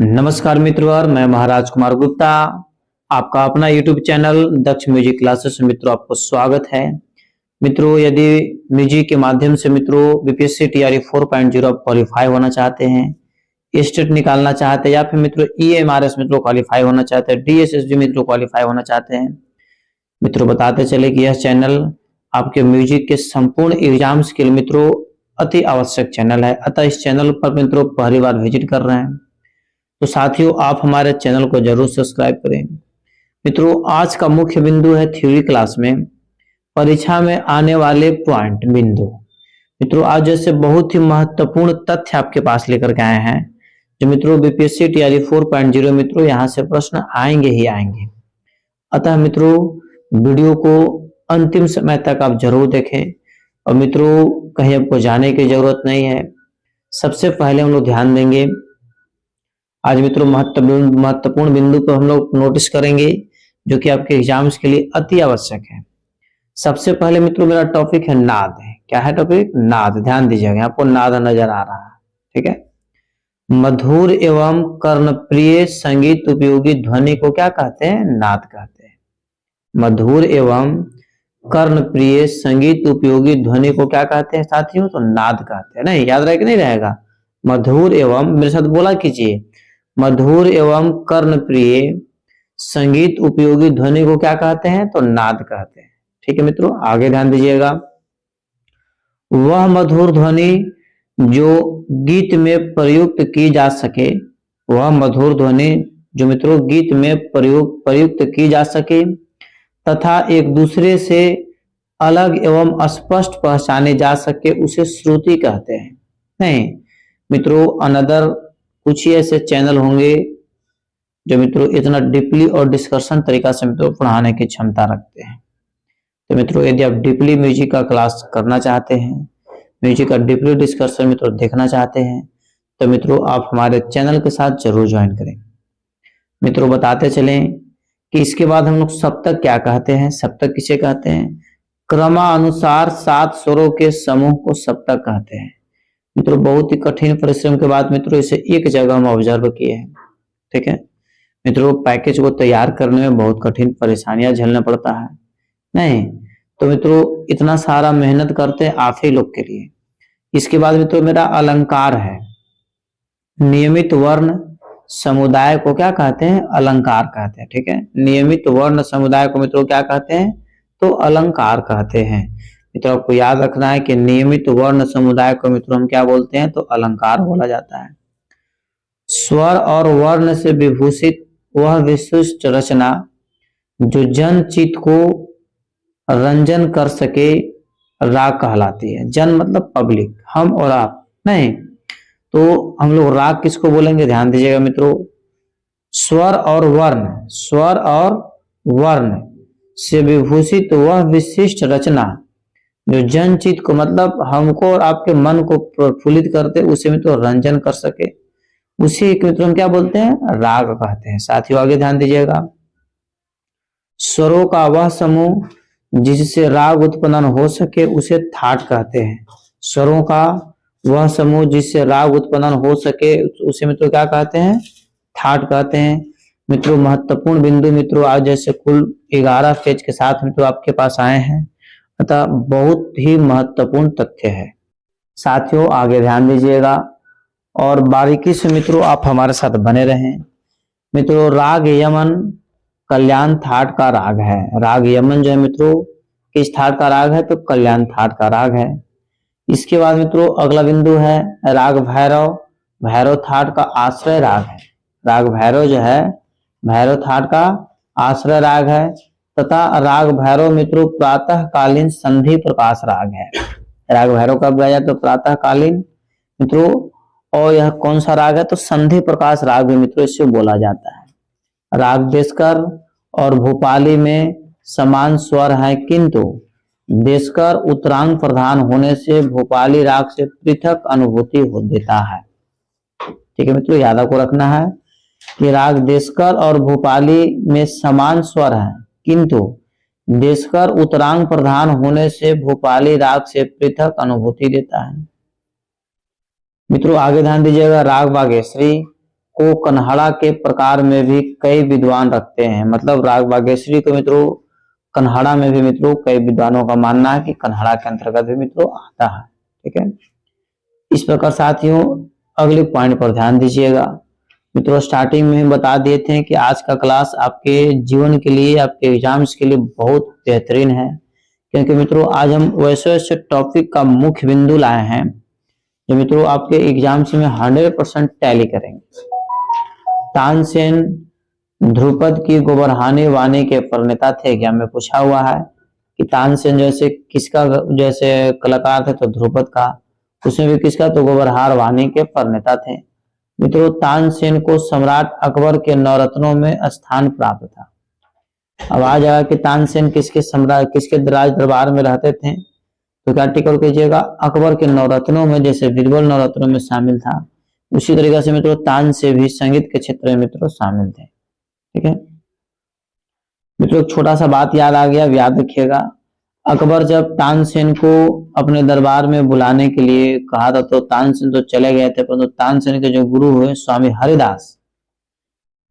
नमस्कार मित्रों, और मैं महाराज कुमार गुप्ता, आपका अपना YouTube चैनल दक्ष म्यूजिक क्लासेस में मित्रों आपको स्वागत है। मित्रों, यदि म्यूजिक के माध्यम से मित्रों बीपीएससी टीआरई 4.0 क्वालिफाई होना चाहते हैं, स्टेट निकालना चाहते हैं, या फिर मित्रों ईएमआरएस मित्रों क्वालिफाई होना चाहते हैं, डीएसएसबी मित्रों क्वालिफाई होना चाहते हैं, मित्रों बताते चले कि यह चैनल आपके म्यूजिक के संपूर्ण एग्जाम्स के लिए मित्रों अति आवश्यक चैनल है। अतः इस चैनल पर मित्रों पहली बार विजिट कर रहे हैं तो साथियों आप हमारे चैनल को जरूर सब्सक्राइब करें। मित्रों, आज का मुख्य बिंदु है थ्योरी क्लास में परीक्षा में आने वाले पॉइंट बिंदु। मित्रों, आज जैसे बहुत ही महत्वपूर्ण तथ्य आपके पास लेकर के आए हैं जो मित्रों बीपीएससी टीआरई 4.0 मित्रों यहाँ से प्रश्न आएंगे ही आएंगे। अतः मित्रों वीडियो को अंतिम समय तक आप जरूर देखें और मित्रों कहीं आपको जाने की जरूरत नहीं है। सबसे पहले हम लोग ध्यान देंगे आज मित्रों महत्वपूर्ण बिंदु पर हम लोग नोटिस करेंगे जो कि आपके एग्जाम्स के लिए अति आवश्यक है। सबसे पहले मित्रों मेरा टॉपिक है नाद है। क्या है टॉपिक? नाद। ध्यान दीजिएगा, आपको नाद नजर आ रहा है, ठीक है। मधुर एवं कर्णप्रिय संगीत उपयोगी ध्वनि को क्या कहते हैं? नाद कहते हैं। मधुर एवं कर्णप्रिय संगीत उपयोगी ध्वनि को क्या कहते हैं साथियों? तो नाद कहते हैं। नहीं याद रहे कि नहीं रहेगा? मधुर एवं, मेरे साथ बोला कीजिए, मधुर एवं कर्णप्रिय संगीत उपयोगी ध्वनि को क्या कहते हैं? तो नाद कहते हैं। ठीक है मित्रों, आगे ध्यान दीजिएगा। वह मधुर ध्वनि जो गीत में प्रयुक्त की जा सके, वह मधुर ध्वनि जो मित्रों गीत में प्रयुक्त की जा सके तथा एक दूसरे से अलग एवं स्पष्ट पहचाने जा सके उसे श्रुति कहते हैं। नहीं मित्रों, अनदर कुछ ही ऐसे चैनल होंगे जो मित्रों इतना डीपली और डिस्कशन तरीका से मित्रों पढ़ाने की क्षमता रखते हैं। तो मित्रों यदि आप डीपली म्यूजिक का क्लास करना चाहते हैं, म्यूजिक का डीपली डिस्कशन मित्रों देखना चाहते हैं, तो मित्रों आप हमारे चैनल के साथ जरूर ज्वाइन करें। मित्रों बताते चलें कि इसके बाद हम लोग सप्तक क्या कहते हैं। सप्तक किसे कहते हैं? क्रमानुसार 7 स्वरों के समूह को सप्तक कहते हैं। मित्रों बहुत ही कठिन परिश्रम के बाद मित्रों इसे एक जगह हम ऑब्जर्व किए हैं, ठीक है। मित्रों पैकेज को तैयार करने में बहुत कठिन परेशानियां झेलना पड़ता है, नहीं तो मित्रों इतना सारा मेहनत करते हैं आप ही लोग के लिए। इसके बाद मित्रों मेरा अलंकार है। नियमित वर्ण समुदाय को क्या कहते हैं? अलंकार कहते हैं, ठीक है। नियमित वर्ण समुदाय को मित्रों क्या कहते हैं? तो अलंकार कहते हैं। मित्रों आपको याद रखना है कि नियमित वर्ण समुदाय को मित्रों हम क्या बोलते हैं? तो अलंकार बोला जाता है। स्वर और वर्ण से विभूषित वह विशिष्ट रचना जो जन चित्त को रंजन कर सके राग कहलाती है। जन मतलब पब्लिक, हम और आप, नहीं तो हम लोग राग किसको बोलेंगे? ध्यान दीजिएगा मित्रों, स्वर और वर्ण, स्वर और वर्ण से विभूषित वह विशिष्ट रचना जो जनचित को मतलब हमको और आपके मन को प्रफुल्लित करते, उसे मित्रों रंजन कर सके, उसी एक मित्रों हम क्या बोलते हैं? राग कहते हैं। साथियों आगे ध्यान दीजिएगा। स्वरों का वह समूह जिससे राग उत्पन्न हो सके उसे थाट कहते हैं। स्वरों का वह समूह जिससे राग उत्पन्न हो सके उसे मित्रों क्या कहते हैं? थाट कहते हैं। मित्रों महत्वपूर्ण बिंदु मित्रों आज जैसे कुल 11 पेज के साथ मित्रों आपके पास आए हैं, अतः बहुत ही महत्वपूर्ण तथ्य है। साथियों आगे ध्यान दीजिएगा और बारीकी से मित्रों आप हमारे साथ बने रहें। मित्रों राग यमन कल्याण थाट का राग है। राग यमन जो है मित्रों किस थाट का राग है? तो कल्याण थाट का राग है। इसके बाद मित्रों अगला बिंदु है राग भैरव। भैरव थाट का आश्रय राग है। राग भैरव जो है भैरव थाट का आश्रय राग है तथा राग भैरव मित्रों प्रातः कालीन संधि प्रकाश राग है। राग भैरव कब गाया? तो प्रातः कालीन मित्रों। और यह कौन सा राग है? तो संधि प्रकाश राग भी मित्रों इससे बोला जाता है। राग देशकर और भोपाली में समान स्वर है, किंतु देशकर उत्तरांग प्रधान होने से भोपाली राग से पृथक अनुभूति हो देता है। ठीक है मित्रों, याद आपको रखना है कि राग देशकर और भोपाली में समान स्वर है, किंतु देशकर उत्तरांग प्रधान होने से भोपाली राग से पृथक अनुभूति देता है। मित्रों आगे ध्यान दीजिएगा। राग बागेश्वरी को कन्हाड़ा के प्रकार में भी कई विद्वान रखते हैं। मतलब राग बागेश्वरी को मित्रों कन्हाड़ा में भी मित्रों कई विद्वानों का मानना है कि कन्हाड़ा के अंतर्गत भी मित्रों आता है। ठीक है, इस प्रकार साथियों अगले पॉइंट पर ध्यान दीजिएगा। मित्रों स्टार्टिंग में बता दिए थे कि आज का क्लास आपके जीवन के लिए, आपके एग्जाम्स के लिए बहुत बेहतरीन है, क्योंकि मित्रों आज हम वैसे टॉपिक का मुख्य बिंदु लाए हैं जो मित्रों आपके एग्जाम्स में 100% टैली करेंगे। तानसेन ध्रुपद की गोबरहाने वाणी के प्रणेता थे। एग्जाम में पूछा हुआ है कि तानसेन जैसे किसका जैसे कलाकार थे, तो ध्रुपद का, उसमें भी किसका, तो गोबरहार वाणी के प्रणेता थे। मित्रों तानसेन को सम्राट अकबर के नवरत्नों में स्थान प्राप्त था। अब आ जाएगा कि तानसेन किसके सम्राट किसके राज दरबार में रहते थे, तो क्या टिक कीजिएगा, अकबर के नवरत्नों में, जैसे बीरबल नवरत्नों में शामिल था, उसी तरीके से मित्रों तानसेन भी संगीत के क्षेत्र में मित्रों शामिल थे। ठीक है मित्रों, छोटा सा बात याद आ गया, याद रखिएगा। अकबर जब तानसेन को अपने दरबार में बुलाने के लिए कहा था, तो तानसेन तो चले गए थे, परंतु तानसेन के जो गुरु हुए स्वामी हरिदास,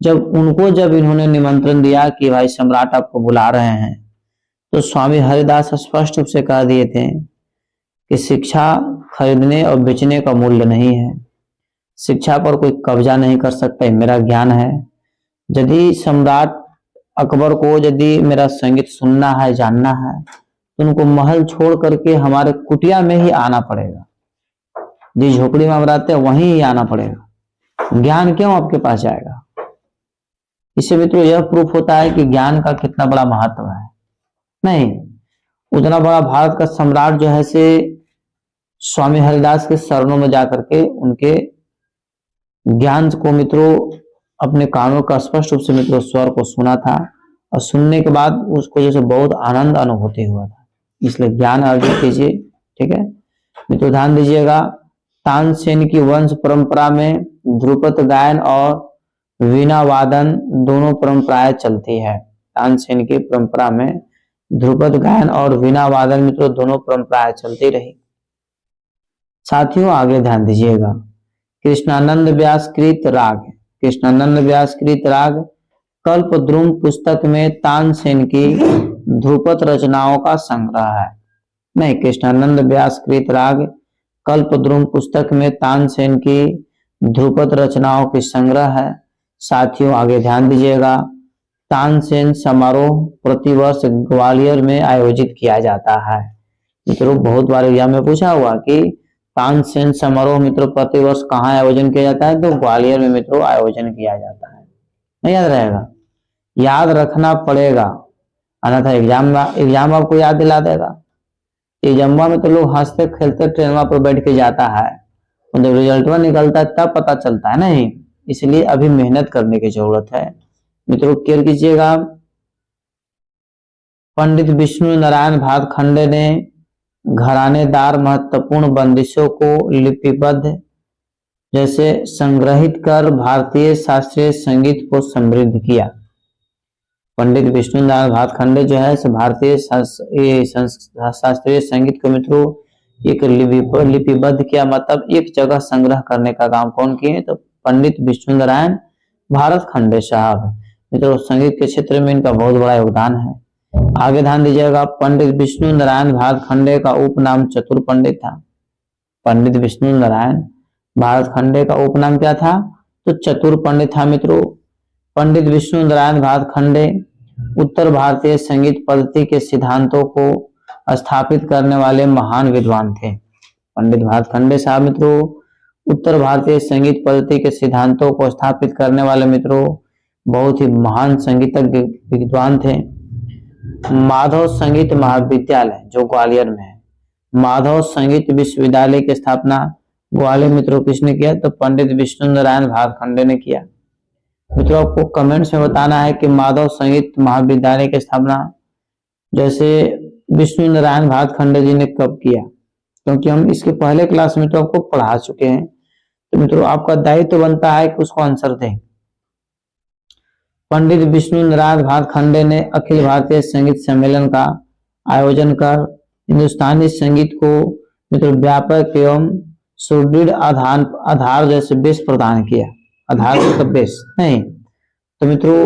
जब इन्होंने निमंत्रण दिया कि भाई सम्राट आपको बुला रहे हैं, तो स्वामी हरिदास स्पष्ट रूप से कह दिए थे कि शिक्षा खरीदने और बेचने का मूल्य नहीं है, शिक्षा पर कोई कब्जा नहीं कर सकता, मेरा ज्ञान है। यदि सम्राट अकबर को यदि मेरा संगीत सुनना है, जानना है, तो उनको महल छोड़ करके हमारे कुटिया में ही आना पड़ेगा, जिस झोपड़ी में हम रहते हैं वहीं ही आना पड़ेगा। ज्ञान क्यों आपके पास जाएगा? इससे मित्रों यह प्रूफ होता है कि ज्ञान का कितना बड़ा महत्व है। नहीं, उतना बड़ा भारत का सम्राट जो है से स्वामी हरिदास के शरणों में जाकर के उनके ज्ञान को मित्रों अपने कानों का स्पष्ट रूप से मित्रों स्वर को सुना था, और सुनने के बाद उसको जैसे बहुत आनंद अनुभूति हुआ था, इसलिए ज्ञान अर्जित कीजिए। ठीक है मित्रों, ध्यान दीजिएगा। तानसेन की वंश परंपरा में ध्रुपद गायन और वीणा वादन दोनों परंपराएं चलती है। तानसेन की परंपरा में ध्रुपद गायन और वीणा वादन मित्रों दोनों परंपराएं चलती रही। साथियों आगे ध्यान दीजिएगा, कृष्णानंद व्यास कृत राग, कृष्णानंद व्यास कृत राग कल्पद्रुम पुस्तक में तानसेन की ध्रुपद रचनाओं का संग्रह है। नहीं, कृष्णानंद व्यास कृत राग कल्पद्रुम पुस्तक में तानसेन की ध्रुपद रचनाओं की संग्रह है। साथियों आगे ध्यान दीजिएगा, तानसेन समारोह प्रतिवर्ष ग्वालियर में आयोजित किया जाता है। मित्रों बहुत बार एग्जाम में पूछा हुआ कि तानसेन समारोह मित्रों प्रतिवर्ष कहाँ आयोजन किया जाता है, तो ग्वालियर में मित्रों आयोजन किया जाता है। नहीं याद रहेगा, याद रखना पड़ेगा, अन्यथा एग्जाम आपको याद दिला देगा। एग्जाम में तो लोग हंसते खेलते ट्रेन पर बैठ के जाता है, और जब रिजल्ट निकलता है तब पता चलता है। नहीं, इसलिए अभी मेहनत करने की जरूरत है। मित्रों केयर कीजिएगा। पंडित विष्णु नारायण भातखंडे ने घरानेदार महत्वपूर्ण बंदिशों को लिपिबद्ध जैसे संग्रहित कर भारतीय शास्त्रीय संगीत को समृद्ध किया। पंडित विष्णु नारायण भातखंडे जो है भारतीय शास्त्रीय संगीत को मित्रों एक लिपिबद्ध किया, मतलब एक जगह संग्रह करने का काम कौन किए, तो पंडित विष्णु नारायण भातखंडे साहब। मित्रों संगीत के क्षेत्र में इनका बहुत बड़ा योगदान है। आगे ध्यान दीजिएगा, पंडित विष्णु नारायण भातखंडे का उपनाम चतुर पंडित था। पंडित विष्णु नारायण भातखंडे का उपनाम क्या था, तो चतुर पंडित था। मित्रों पंडित विष्णु नारायण भातखंडे उत्तर भारतीय संगीत पद्धति के सिद्धांतों को स्थापित करने वाले महान विद्वान थे। पंडित भातखंडे साहब मित्रों उत्तर भारतीय संगीत पद्धति के सिद्धांतों को स्थापित करने वाले मित्रों बहुत ही महान संगीतज्ञ विद्वान थे। माधव संगीत महाविद्यालय जो ग्वालियर में है, माधव संगीत विश्वविद्यालय की स्थापना ग्वालियर मित्रों किसने किया, तो पंडित विष्णु नारायण भातखंडे ने किया। मित्रों आपको कमेंट्स में बताना है कि माधव संगीत महाविद्यालय की स्थापना जैसे विष्णु नारायण भातखंडे जी ने कब किया, क्योंकि हम इसके पहले क्लास में तो आपको पढ़ा चुके हैं। तो मित्रों आपका दायित्व बनता है कि उसको आंसर दें। पंडित विष्णु नारायण भातखंडे ने अखिल भारतीय संगीत सम्मेलन का आयोजन कर हिंदुस्तानी संगीत को मित्रों व्यापक एवं सुदृढ़ आधार जैसे बेस प्रदान किया। आधारभूत बेस नहीं। तो मित्रों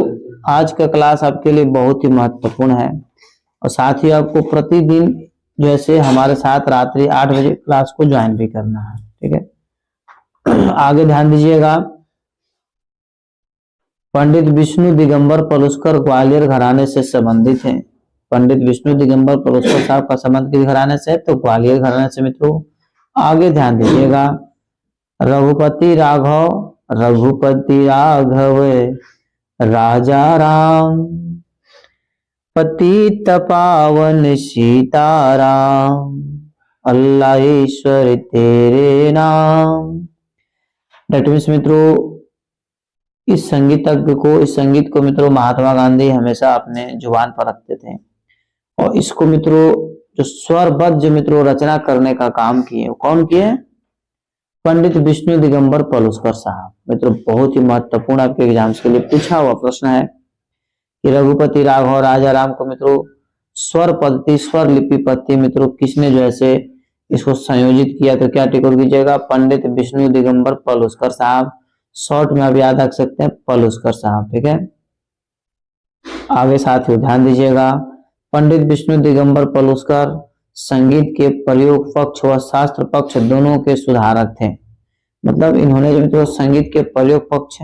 आज का क्लास आपके लिए बहुत ही महत्वपूर्ण है और साथ ही आपको प्रतिदिन जैसे हमारे साथ रात्रि 8 बजे क्लास को ज्वाइन भी करना है। ठीक है, आगे ध्यान दीजिएगा। पंडित विष्णु दिगंबर पलुस्कर ग्वालियर घराने से संबंधित हैं। पंडित विष्णु दिगंबर पलुस्कर साहब का संबंध किस घराने से है? तो ग्वालियर घराने से। मित्रों आगे ध्यान दीजिएगा। रघुपति राघव राजा राम पतित पावन सीताराम अल्लाह ईश्वर तेरे नाम। दैट मीन्स मित्रों इस संगीत को मित्रों महात्मा गांधी हमेशा अपने जुबान पर रखते थे और इसको मित्रों जो स्वरबद्ध जो मित्रों रचना करने का काम किए वो कौन किए? पंडित विष्णु दिगंबर पलुस्कर साहब। मित्रों बहुत ही महत्वपूर्ण आपके एग्जाम्स के लिए पूछा हुआ प्रश्न है कि रघुपति राघव राजा राम को मित्रों स्वर पद्धति स्वर लिपि पद्धति मित्रों किसने जो ऐसे इसको संयोजित किया? तो क्या टिक कीजिएगा? पंडित विष्णु दिगंबर पलुस्कर साहब। शॉर्ट में आप याद रख सकते हैं पलुस्कर साहब। ठीक है, आगे साथियों ध्यान दीजिएगा। पंडित विष्णु दिगंबर पलुस्कर संगीत के प्रयोग पक्ष व शास्त्र पक्ष दोनों के सुधारक थे। मतलब इन्होंने जो मित्रों संगीत के प्रयोग पक्ष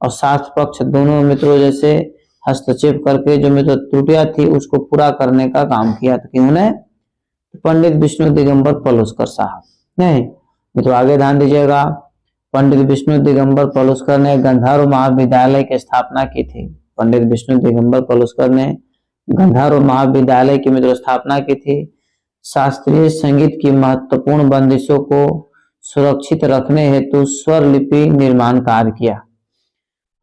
और शास्त्र पक्ष दोनों मित्रों जैसे हस्तक्षेप करके जो मित्रों त्रुटियां थी उसको पूरा करने का काम किया था। किन्होंने? पंडित विष्णु दिगंबर पलुस्कर साहब। नहीं मित्रों आगे ध्यान दीजिएगा। पंडित विष्णु दिगंबर पलुस्कर ने गंधर्व महाविद्यालय की स्थापना की थी। पंडित विष्णु दिगंबर पलुस्कर ने गंधर्व महाविद्यालय की मित्रों स्थापना की थी। शास्त्रीय संगीत की महत्वपूर्ण बंदिशों को सुरक्षित रखने हेतु स्वर लिपि निर्माण कार्य किया।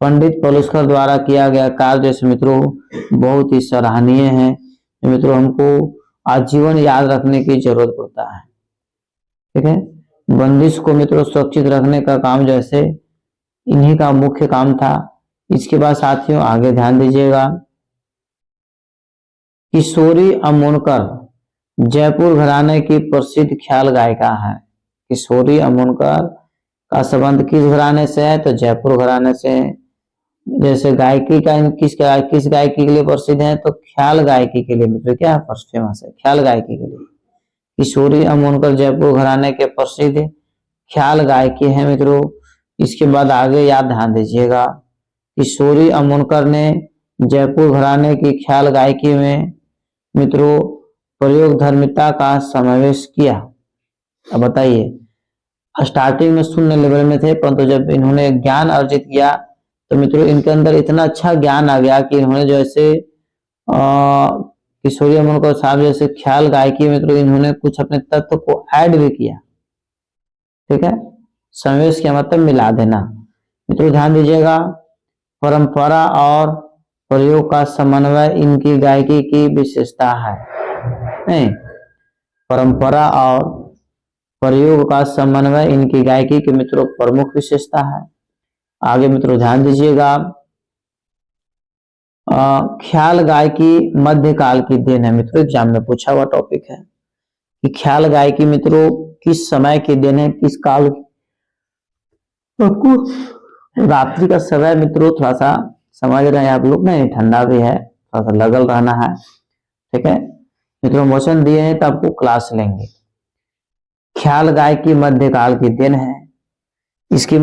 पंडित पलुस्कर द्वारा किया गया कार्य जैसे मित्रों बहुत ही सराहनीय है। मित्रों हमको आजीवन याद रखने की जरूरत पड़ता है। ठीक है, बंदिश को मित्रों सुरक्षित रखने का काम जैसे इन्हीं का मुख्य काम था। इसके बाद साथियों आगे ध्यान दीजिएगा। किशोरी अमोनकर जयपुर घराने की प्रसिद्ध ख्याल गायिका है। किशोरी अमोनकर का संबंध किस घराने से है? तो जयपुर घराने से। जैसे गायकी का किस गायकी के लिए प्रसिद्ध है? तो ख्याल गायकी के लिए मित्रों क्या फेमस है? ख्याल गायकी के लिए। किशोरी अमोनकर जयपुर घराने के प्रसिद्ध ख्याल गायकी है मित्रों। इसके बाद आगे याद ध्यान दीजिएगा। किशोरी अमोनकर ने जयपुर घराने की ख्याल गायकी में मित्रों प्रयोग धर्मिता का समावेश किया। अब बताइए स्टार्टिंग में शून्य लेवल में थे परंतु जब इन्होंने ज्ञान अर्जित किया तो मित्रों इनके अंदर इतना अच्छा ज्ञान आ गया कि इन्होंने जैसे किशोरी अमोनकर साहब जैसे ख्याल गायकी मित्रों इन्होंने कुछ अपने तत्व को ऐड भी किया। ठीक है, समावेश का मतलब मिला देना। मित्रों ध्यान दीजिएगा। परंपरा और प्रयोग का समन्वय इनकी गायकी की विशेषता है। नहीं, परंपरा और प्रयोग का समन्वय इनकी गायकी की मित्रों प्रमुख विशेषता है। आगे मित्रों ध्यान दीजिएगा। ख्याल गायकी मध्यकाल की देन है। मित्रों एग्जाम में पूछा हुआ टॉपिक है कि ख्याल गायकी मित्रों किस समय की देन है, किस काल की। आपको रात्रि का समय मित्रों थोड़ा सा समझ रहे हैं आप लोग, नहीं ठंडा भी है, थोड़ा सा लगल रहना है। ठीक है मित्रों, मोशन दिए हैं तो आपको क्लास लेंगे। ख्याल गायकी मध्यकाल की देन है। इसके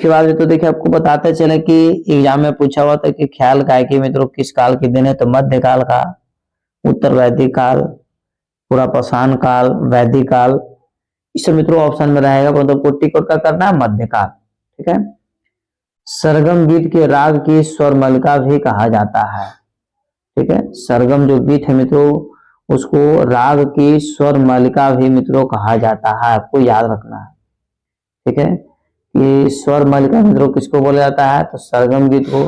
बाद तो देखिए आपको बताते चले कि एग्जाम में पूछा हुआ था कि ख्याल गायकी मित्रों किस काल की देन है? तो मध्यकाल का, उत्तर वैदिक काल, पूरा पाषाण काल, वैदिक काल, इस मित्रों ऑप्शन में रहेगा। मतलब को टिक का करना है मध्यकाल। ठीक है, सरगम गीत के राग की स्वर मलिका भी कहा जाता है। ठीक है, सरगम जो गीत है मित्रों उसको राग की स्वर मालिका भी मित्रों कहा जाता है। आपको याद रखना है। ठीक है, कि स्वर मालिका मित्रों किसको बोला जाता है? तो सरगम गीत को,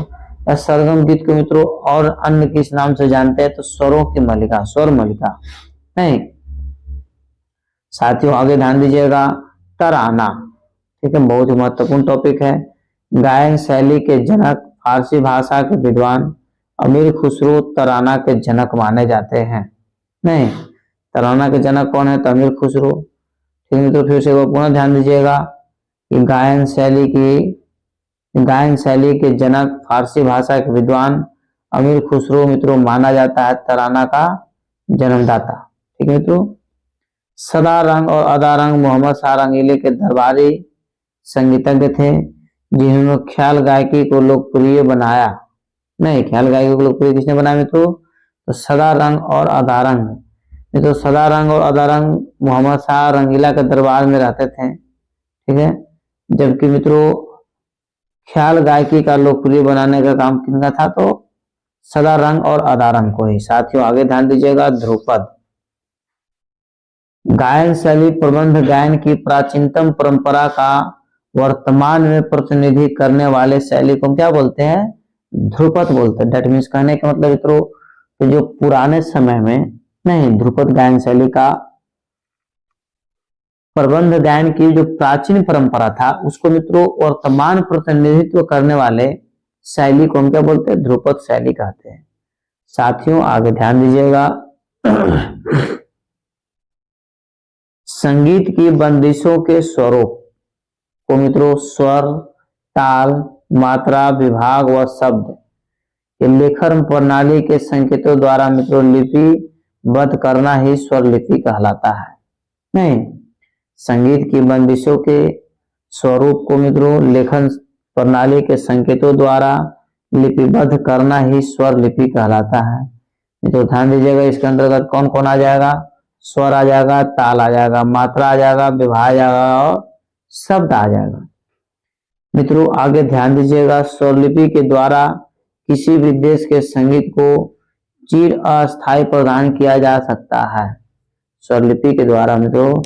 या सरगम गीत को मित्रों और अन्य किस नाम से जानते हैं? तो स्वरों की मालिका, स्वर मालिका। नहीं साथियों आगे ध्यान दीजिएगा। तराना, ठीक है, बहुत ही महत्वपूर्ण टॉपिक है। गायन शैली के जनक फारसी भाषा के विद्वान अमीर खुसरो तराना के जनक माने जाते हैं। नहीं, तराना के जनक कौन है? तो अमीर खुसरो। ठीक है, तो फिर से वो पुनः ध्यान दीजिएगा कि गायन शैली की गायन शैली के जनक फारसी भाषा के विद्वान अमीर खुसरो मित्रों माना जाता है तराना का जन्मदाता। ठीक है मित्रों। सदा रंग और अदा रंग मोहम्मद शाह रंगीले के दरबारी संगीतज्ञ थे जिन्होंने ख्याल गायकी को लोकप्रिय बनाया। नहीं, ख्याल गायकी को लोकप्रिय किसने बनाया मित्रों? तो सदा रंग और अदा रंग। मित्रों सदा रंग और अदा रंग मोहम्मद शाह रंगीला के दरबार में रहते थे। ठीक है। जबकि मित्रों ख्याल गायकी का लोकप्रिय बनाने का काम किसका था? तो सदा रंग और अदा रंग को ही। साथियों आगे ध्यान दीजिएगा। ध्रुपद गायन शैली प्रबंध गायन की प्राचीनतम परंपरा का वर्तमान में प्रतिनिधि करने वाले शैली को क्या बोलते हैं? ध्रुपद बोलते हैं। डेट मीन्स कहने का मतलब मित्रों तो जो पुराने समय में नहीं, ध्रुपद गायन शैली का प्रबंध गायन की जो प्राचीन परंपरा था उसको मित्रों वर्तमान प्रतिनिधित्व करने वाले शैली को हम क्या बोलते हैं? ध्रुपद शैली कहते हैं। साथियों आगे ध्यान दीजिएगा। संगीत की बंदिशों के स्वरूप को मित्रों स्वर, ताल, मात्रा, विभाग व शब्द के लेखन प्रणाली के संकेतों द्वारा मित्रों लिपिबद्ध करना ही स्वर लिपि कहलाता है। नहीं, संगीत की बंदिशों के स्वरूप को मित्रों लेखन प्रणाली के संकेतों द्वारा लिपिबद्ध करना ही स्वर लिपि कहलाता है। मित्रों ध्यान दीजिएगा। इसके अंतर्गत कौन कौन आ जाएगा? स्वर आ जाएगा, ताल आ जाएगा, मात्रा आ जाएगा, विभाग आ जाएगा और शब्द आ जाएगा। मित्रों आगे ध्यान दीजिएगा। स्वरलिपि के द्वारा किसी भी देश के संगीत को चिर अस्थायी प्रदान किया जा सकता है। स्वरलिपि के द्वारा मित्रों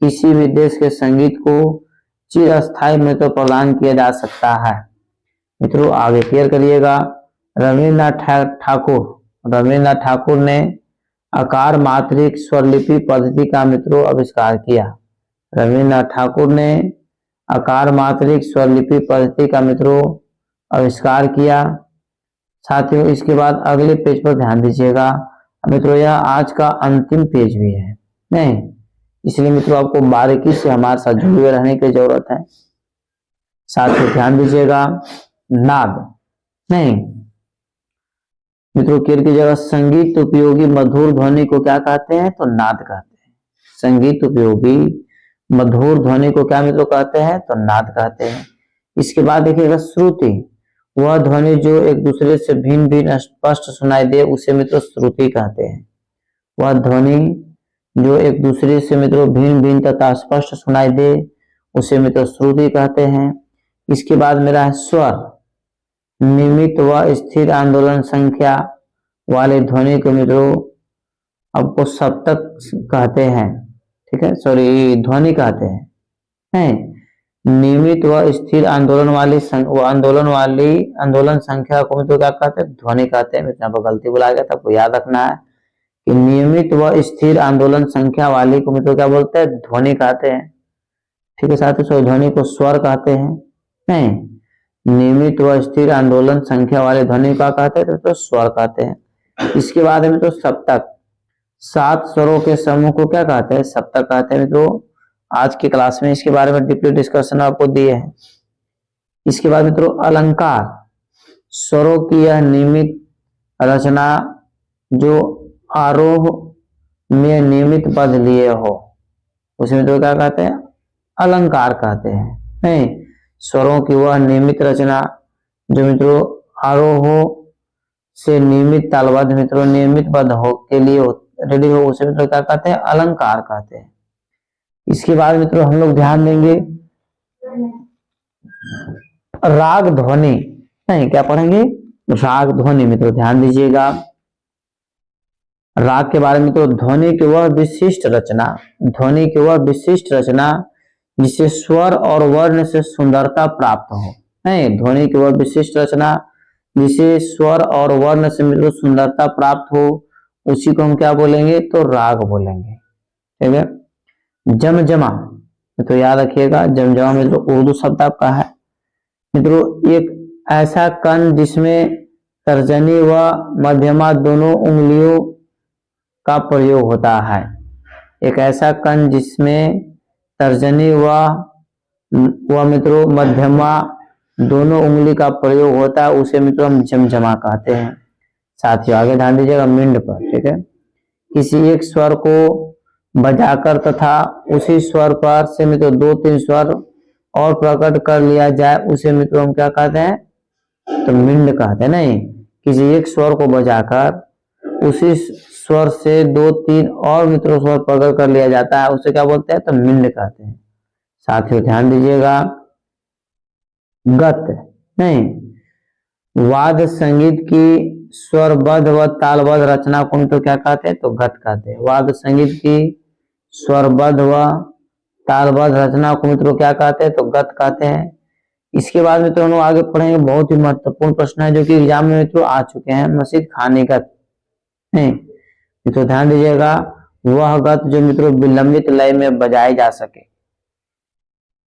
किसी भी देश के संगीत को चिर अस्थायी में तो प्रदान किया जा सकता है। मित्रों आगे क्लियर करिएगा। रविन्द्रनाथ ठाकुर ने आकार मात्रिक स्वरलिपि पद्धति का मित्रों आविष्कार किया। रविन्द्रनाथ ठाकुर ने आकार मात्रिक स्वरलिपि पद्धति का मित्रों आविष्कार किया। साथियों इसके बाद अगले पेज पर ध्यान दीजिएगा। मित्रों यह आज का अंतिम पेज भी है, नहीं इसलिए मित्रों आपको बारीकी से हमारे साथ जुड़े हुए रहने की जरूरत है। साथियों ध्यान दीजिएगा। नाद, नहीं मित्रों क्लियर कीजिएगा। संगीत उपयोगी मधुर ध्वनि को क्या कहते हैं? तो नाद कहते हैं। संगीत उपयोगी मधुर ध्वनि को क्या मित्रों कहते हैं? तो नाद कहते हैं। इसके बाद देखिएगा श्रुति, वह ध्वनि जो एक दूसरे से भिन्न भिन्न स्पष्ट सुनाई दे उसे मित्रों श्रुति कहते हैं। वह ध्वनि जो एक दूसरे से मित्रों भिन्न भिन्न तथा स्पष्ट सुनाई दे उसे मित्रों श्रुति कहते हैं। इसके बाद मेरा है स्वर, नियमित व स्थिर आंदोलन संख्या वाले ध्वनि को मित्रों आपको सप्तक कहते हैं। ठीक है, सॉरी ध्वनि कहते हैं। नियमित व स्थिर आंदोलन संख्या को मित्रों क्या कहते हैं? ध्वनि कहते हैं। यहाँ पर गलती बुलाया गया था, आपको याद रखना है कि नियमित व स्थिर आंदोलन संख्या वाली को मित्रों क्या बोलते हैं? ध्वनि कहते हैं। ठीक है साथियों, ध्वनि को स्वर कहते हैं। नहीं, नियमित व स्थिर आंदोलन संख्या वाले ध्वनि का कहते हैं तो स्वर कहते हैं। इसके बाद में तो सप्तक, 7 स्वरों के समूह को क्या कहते हैं? सप्तक कहते हैं। मित्रों आज की क्लास में इसके बारे में डीपली डिस्कशन आपको दिए हैं। इसके बाद मित्रों अलंकार, स्वरों की यह नियमित रचना जो आरोह में नियमित पद लिए हो उसे मित्रों क्या कहते हैं? अलंकार कहते हैं। नहीं, स्वरों की वह नियमित रचना जो मित्रों आरोह से नियमित तालबद्ध मित्रों नियमित पद हो के लिए रेडी हो उसे मित्रों क्या कहते हैं? अलंकार कहते हैं। इसके बाद मित्रों हम लोग ध्यान देंगे राग ध्वनि। नहीं, क्या पढ़ेंगे? राग ध्वनि। मित्रों ध्यान दीजिएगा। राग के बारे में तो ध्वनि की वह विशिष्ट रचना जिसे स्वर और वर्ण से सुंदरता प्राप्त हो। नहीं, ध्वनि की वह विशिष्ट रचना जिसे स्वर और वर्ण से मित्रों सुंदरता प्राप्त हो उसी को हम क्या बोलेंगे? तो राग बोलेंगे। ठीक है। जमजमा, तो याद रखिएगा जमजमा मित्रों उर्दू शब्द आपका है। मित्रों एक ऐसा कण जिसमें तर्जनी व मध्यमा दोनों उंगलियों का प्रयोग होता है। एक ऐसा कण जिसमें तर्जनी व मित्रों मध्यमा दोनों उंगली का प्रयोग होता है उसे मित्रों हम जमजमा कहते हैं। साथियों आगे ध्यान दीजिएगा मिंड पर, ठीक है। किसी एक स्वर को बजाकर तथा उसी स्वर पर से मित्रों 2-3 स्वर और प्रकट कर लिया जाए उसे मित्रों हम क्या कहते हैं, तो मिंड कहते हैं। नहीं, किसी एक स्वर को बजाकर उसी स्वर से 2-3 और मित्रों स्वर प्रकट कर लिया जाता है उसे क्या बोलते हैं, तो मिंड कहते हैं। साथियों ध्यान दीजिएगा गत, नहीं, वाद्य संगीत की स्वरबद्ध व तालबद्ध रचना को तो क्या कहते हैं, तो गत कहते हैं। वाद्य संगीत की स्वरबद्ध व तालबद्ध रचना को मित्रों क्या कहते हैं, तो गत कहते हैं। इसके बाद मित्रों आगे पढ़ेंगे, बहुत ही महत्वपूर्ण प्रश्न है जो कि एग्जाम में मित्रों आ चुके हैं, मसीद खाने गत। नहीं मित्रों ध्यान दीजिएगा, वह गत जो मित्रों विलंबित लय में बजाई जा सके।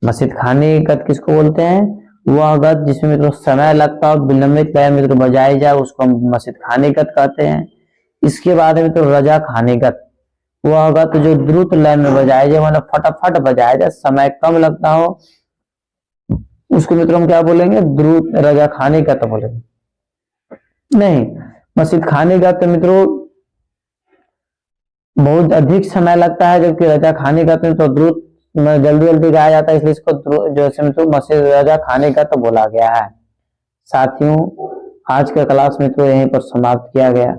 मसीद खाने गत किसको बोलते हैं, वह गत जिसमें मित्रों समय लगता है विलंबित लय मित्रों बजाई जाए उसको हम मसीद खाने गत कहते हैं। इसके बाद मित्रों रजा खाने गत, वह गत जो द्रुत लय में बजाया जाए, मतलब फटाफट बजाया जाए, समय कम लगता हो, उसको मित्रों हम क्या बोलेंगे, द्रुत रजा खाने गत बोलेंगे। नहीं, मसीद खाने गत मित्रों बहुत अधिक समय लगता है, जबकि रजा खाने गत में तो द्रुत जल्दी जल्दी गाया जाता है, इसलिए इसको जो है मित्रों मसीद रजा खाने गत बोला गया है। साथियों आज का क्लास मित्रों यहीं पर समाप्त किया गया।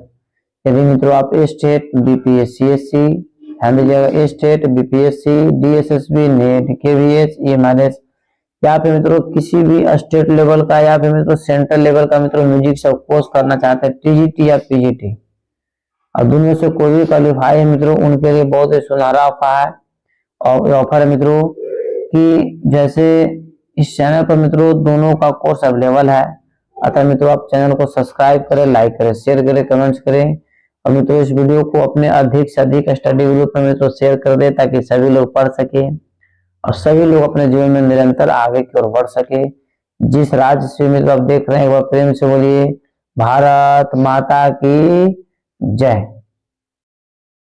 यदि मित्रों आप स्टेट बीपीएससी ध्यान दीजिएगा, state BPSC DSSB net KVS EMRS या फिर मित्रों किसी भी स्टेट लेवल का या फिर मित्रों सेंट्रल लेवल का मित्रों म्यूजिक सब कोर्स करना चाहते हैं, टीजीटी या पीजीटी, और दुनिया से कोई भी क्वालिफाई है मित्रों, उनके लिए बहुत ही सुनहरा ऑफर है। और ऑफर है मित्रों कि जैसे इस चैनल पर मित्रों दोनों का कोर्स अवेलेबल है, अतः मित्रों आप चैनल को सब्सक्राइब करें, लाइक करें, शेयर करें, कमेंट्स करें, और मित्रों इस वीडियो को अपने अधिक से अधिक स्टडी ग्रुप में मित्रों शेयर कर दे ताकि सभी लोग पढ़ सके और सभी लोग अपने जीवन में निरंतर आगे की ओर बढ़ सके। जिस राज्य से मित्रों आप देख रहे हैं एक बार प्रेम से बोलिए भारत माता की जय।